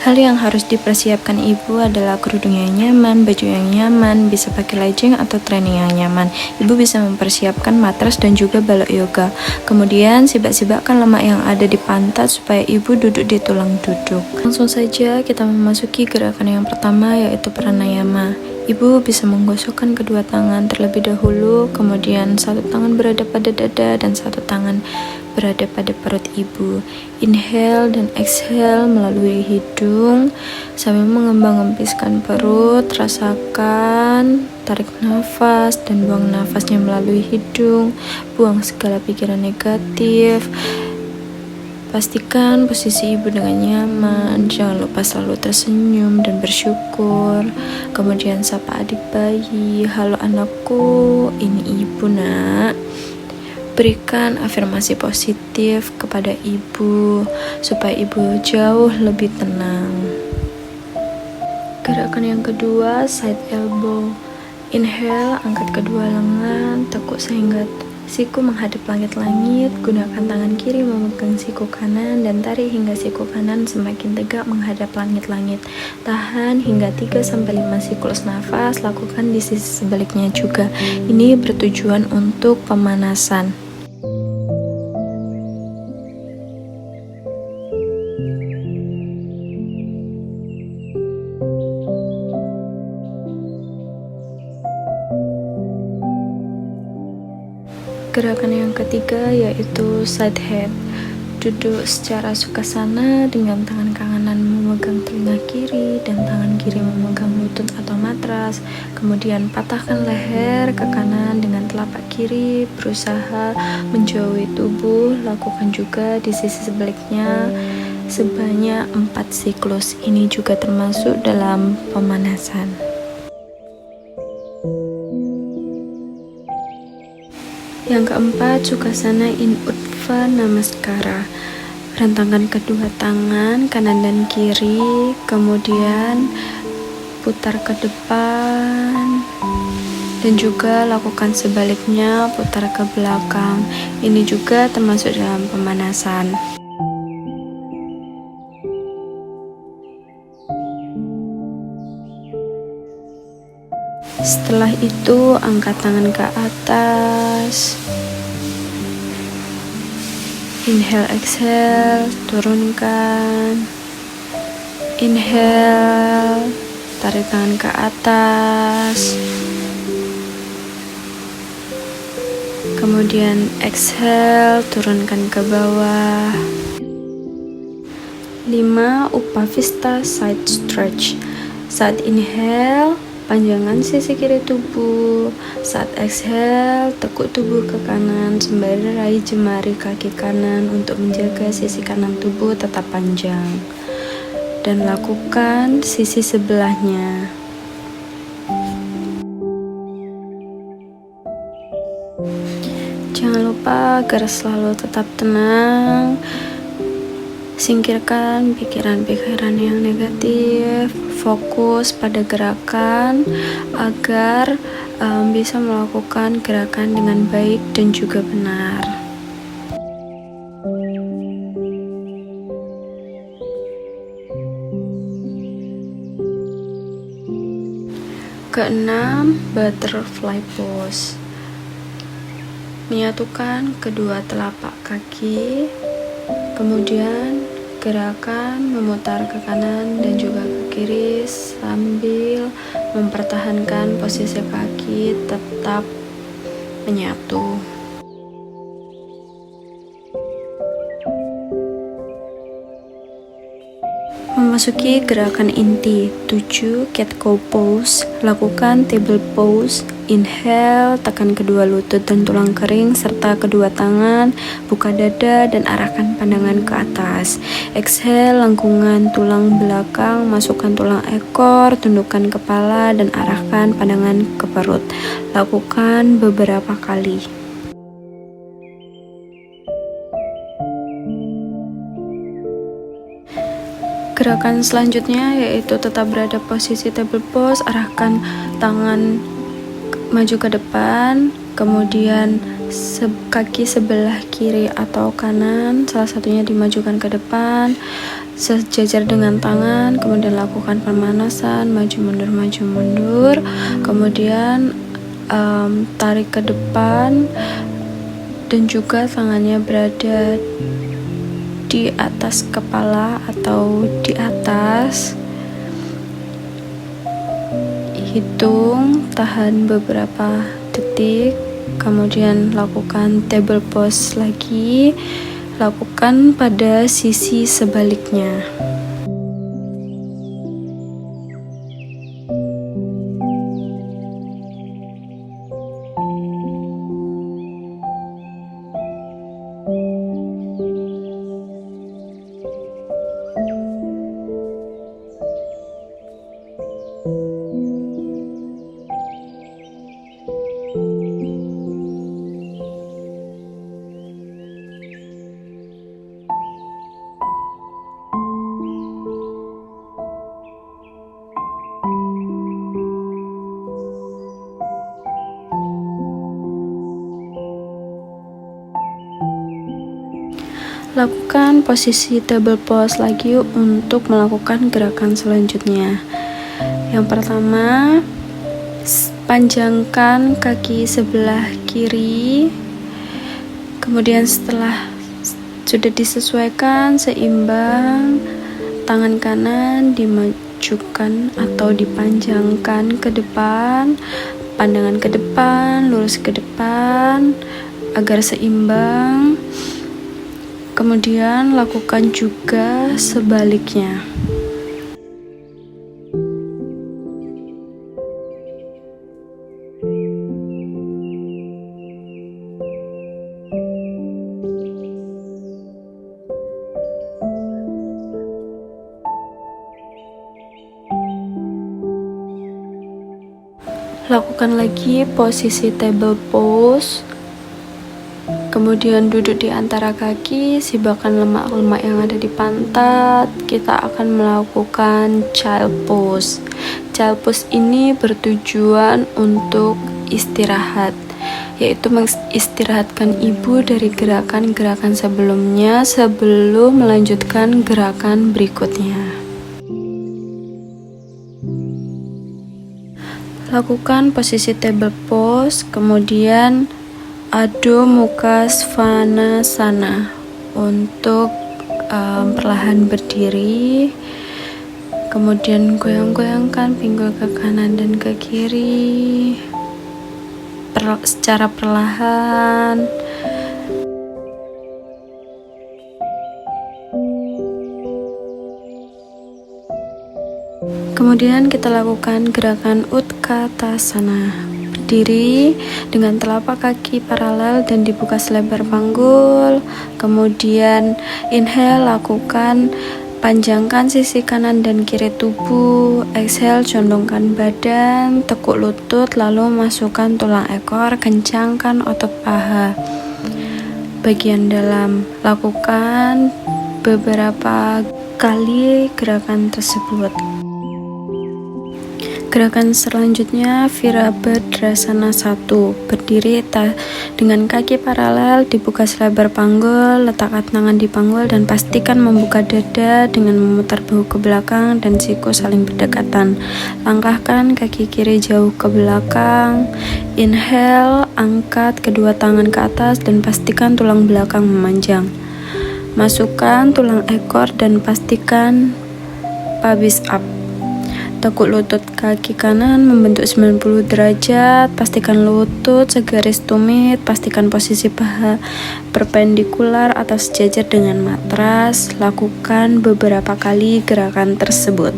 Hal yang harus dipersiapkan ibu adalah kerudung yang nyaman, baju yang nyaman, bisa pakai legging atau training yang nyaman. Ibu bisa mempersiapkan matras dan juga balok yoga. Kemudian sibak-sibakkan lemak yang ada di pantat supaya ibu duduk di tulang duduk. Langsung saja kita memasuki gerakan yang pertama, yaitu pranayama. Ibu bisa menggosokkan kedua tangan terlebih dahulu, kemudian satu tangan berada pada dada dan satu tangan berada pada perut ibu. Inhale dan exhale melalui hidung sambil mengembang-empiskan perut. Rasakan, tarik nafas dan buang nafasnya melalui hidung. Buang segala pikiran negatif. Pastikan posisi ibu dengan nyaman. Jangan lupa selalu tersenyum dan bersyukur. Kemudian sapa adik bayi. Halo anakku, ini ibu nak. Berikan afirmasi positif kepada ibu supaya ibu jauh lebih tenang. Gerakan yang kedua, side elbow. Inhale, angkat kedua lengan, tekuk sehingga siku menghadap langit-langit. Gunakan tangan kiri memegang siku kanan dan tarik hingga siku kanan semakin tegak menghadap langit-langit. Tahan hingga 3-5 siklus nafas. Lakukan di sisi sebaliknya juga. Ini bertujuan untuk pemanasan. Gerakan yang ketiga yaitu side head. Duduk secara sukhasana dengan tangan kanan memegang telinga kiri dan tangan kiri memegang lutut atau matras. Kemudian patahkan leher ke kanan dengan telapak kiri, berusaha menjauhi tubuh. Lakukan juga di sisi sebaliknya sebanyak 4 siklus. Ini juga termasuk dalam pemanasan. Yang keempat, Sukhasana in Utva Namaskara. Rentangkan kedua tangan kanan dan kiri, kemudian putar ke depan dan juga lakukan sebaliknya, putar ke belakang. Ini juga termasuk dalam pemanasan. Setelah itu, angkat tangan ke atas. Inhale, exhale, turunkan. Inhale, tarik tangan ke atas. Kemudian exhale, turunkan ke bawah. 5. Upavista side stretch. Saat inhale, panjangkan sisi kiri tubuh. Saat exhale, tekuk tubuh ke kanan sembari raih jemari kaki kanan untuk menjaga sisi kanan tubuh tetap panjang. Dan lakukan sisi sebelahnya. Jangan lupa agar selalu tetap tenang. Singkirkan pikiran-pikiran yang negatif, fokus pada gerakan agar bisa melakukan gerakan dengan baik dan juga benar. Keenam, butterfly pose. Menyatukan kedua telapak kaki. Kemudian gerakan memutar ke kanan dan juga ke kiri sambil mempertahankan posisi kaki tetap menyatu. Memasuki gerakan inti 7, cat cow pose. Lakukan table pose. Inhale, tekan kedua lutut dan tulang kering serta kedua tangan, buka dada dan arahkan pandangan ke atas. Exhale, lengkungan tulang belakang, masukkan tulang ekor, tundukkan kepala dan arahkan pandangan ke perut. Lakukan beberapa kali. Gerakan selanjutnya yaitu tetap berada posisi table pose. Arahkan tangan maju ke depan, kemudian kaki sebelah kiri atau kanan, salah satunya dimajukan ke depan. sejajar dengan tangan, kemudian lakukan pemanasan, maju mundur, kemudian tarik ke depan, dan juga tangannya berada di atas kepala atau di atas. Hitung, tahan beberapa detik, kemudian lakukan table pose lagi. Lakukan pada sisi sebaliknya. Lakukan posisi table pose lagi untuk melakukan gerakan selanjutnya. Yang pertama, panjangkan kaki sebelah kiri. Kemudian setelah sudah disesuaikan seimbang, tangan kanan dimajukan atau dipanjangkan ke depan, pandangan ke depan, lurus ke depan agar seimbang. Kemudian lakukan juga sebaliknya. Lakukan lagi posisi table pose. Kemudian duduk di antara kaki, sibakkan lemak-lemak yang ada di pantat. Kita akan melakukan child pose. Child pose ini bertujuan untuk istirahat, yaitu mengistirahatkan ibu dari gerakan-gerakan sebelumnya sebelum melanjutkan gerakan berikutnya. Lakukan posisi table pose, kemudian Adho Mukha Svanasana untuk perlahan berdiri, kemudian goyang-goyangkan pinggul ke kanan dan ke kiri secara perlahan. Kemudian kita lakukan gerakan Utkatasana. Berdiri dengan telapak kaki paralel dan dibuka selebar panggul. Kemudian inhale, lakukan panjangkan sisi kanan dan kiri tubuh. Exhale, condongkan badan, tekuk lutut, lalu masukkan tulang ekor, kencangkan otot paha bagian dalam. Lakukan beberapa kali gerakan tersebut. Gerakan selanjutnya Virabhadrasana 1. Berdiri dengan kaki paralel, dibuka selebar panggul, letakkan tangan di panggul dan pastikan membuka dada dengan memutar bahu ke belakang dan siku saling berdekatan. Langkahkan kaki kiri jauh ke belakang. Inhale, angkat kedua tangan ke atas dan pastikan tulang belakang memanjang. Masukkan tulang ekor dan pastikan pelvis up. Tekuk lutut kaki kanan membentuk 90 derajat, pastikan lutut segaris tumit, pastikan posisi paha perpendikular atau sejajar dengan matras. Lakukan beberapa kali gerakan tersebut.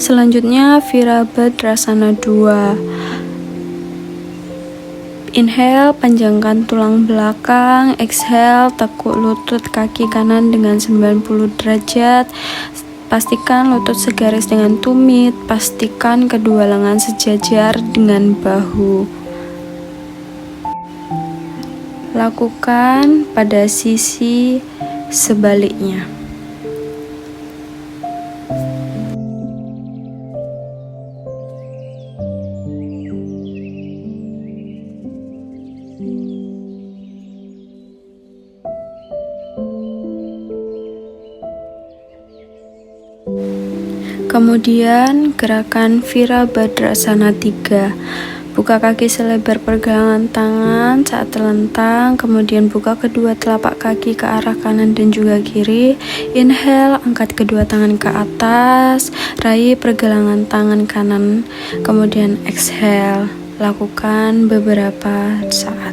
Selanjutnya Virabhadrasana 2. Inhale, panjangkan tulang belakang. Exhale, tekuk lutut kaki kanan dengan 90 derajat. Pastikan lutut segaris dengan tumit. Pastikan kedua lengan sejajar dengan bahu. Lakukan pada sisi sebaliknya. Kemudian gerakan Virabhadrasana 3. Buka kaki selebar pergelangan tangan saat terlentang, kemudian buka kedua telapak kaki ke arah kanan dan juga kiri. Inhale, angkat kedua tangan ke atas, raih pergelangan tangan kanan, kemudian exhale. Lakukan beberapa saat.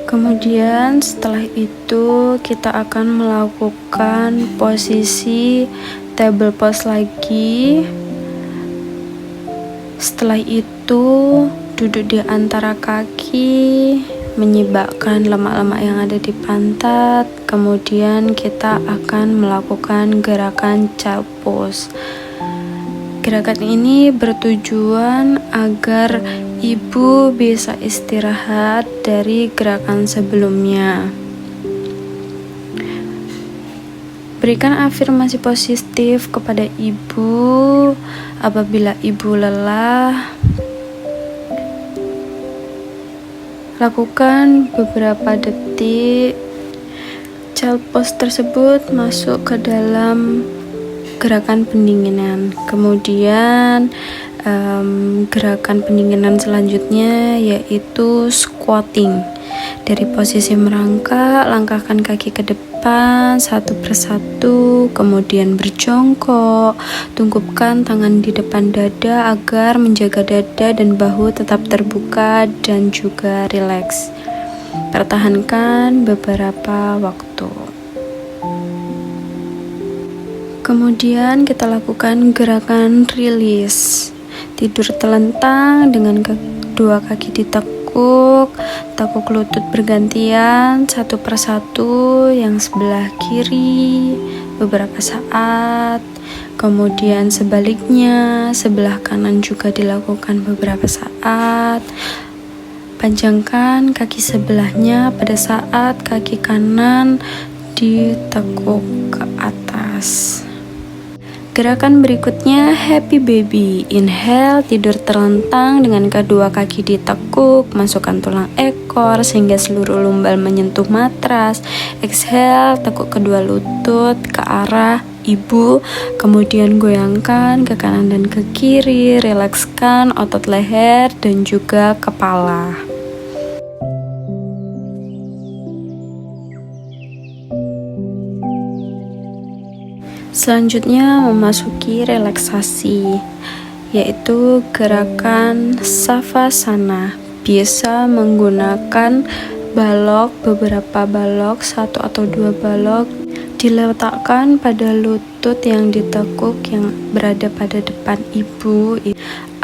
Kemudian setelah itu kita akan melakukan posisi table pose lagi. Setelah itu duduk di antara kaki, menyibakkan lemak-lemak yang ada di pantat. Kemudian kita akan melakukan gerakan child pose. Gerakan ini bertujuan agar ibu bisa istirahat dari gerakan sebelumnya. Berikan afirmasi positif kepada ibu apabila ibu lelah. Lakukan beberapa detik. Child pose tersebut masuk ke dalam gerakan pendinginan. Kemudian gerakan pendinginan selanjutnya yaitu squatting. Dari posisi merangkak, langkahkan kaki ke depan satu persatu, kemudian berjongkok. Tungkupkan tangan di depan dada agar menjaga dada dan bahu tetap terbuka dan juga rileks. Pertahankan beberapa waktu. Kemudian kita lakukan gerakan release. Tidur telentang dengan kedua kaki ditekuk, tekuk lutut bergantian satu persatu, yang sebelah kiri beberapa saat. Kemudian sebaliknya, sebelah kanan juga dilakukan beberapa saat. Panjangkan kaki sebelahnya pada saat kaki kanan ditekuk ke atas. Gerakan berikutnya happy baby. Inhale, tidur terlentang dengan kedua kaki ditekuk, masukkan tulang ekor sehingga seluruh lumbal menyentuh matras. Exhale, tekuk kedua lutut ke arah ibu, kemudian goyangkan ke kanan dan ke kiri, rilekskan otot leher dan juga kepala. Selanjutnya memasuki relaksasi, yaitu gerakan Savasana. Biasa menggunakan balok, beberapa balok, satu atau dua balok diletakkan pada lutut yang ditekuk yang berada pada depan ibu.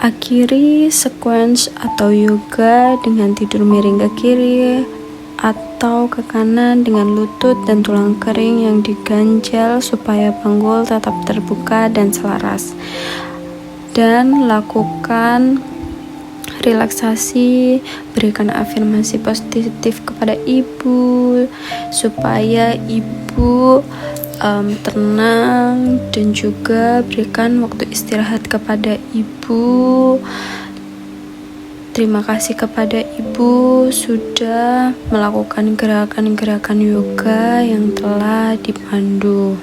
Akhiri sequence atau yoga dengan tidur miring ke kiri atau ke kanan dengan lutut dan tulang kering yang diganjal supaya panggul tetap terbuka dan selaras. Dan lakukan relaksasi, berikan afirmasi positif kepada ibu supaya ibu tenang, dan juga berikan waktu istirahat kepada ibu. Terima kasih kepada ibu sudah melakukan gerakan-gerakan yoga yang telah dipandu.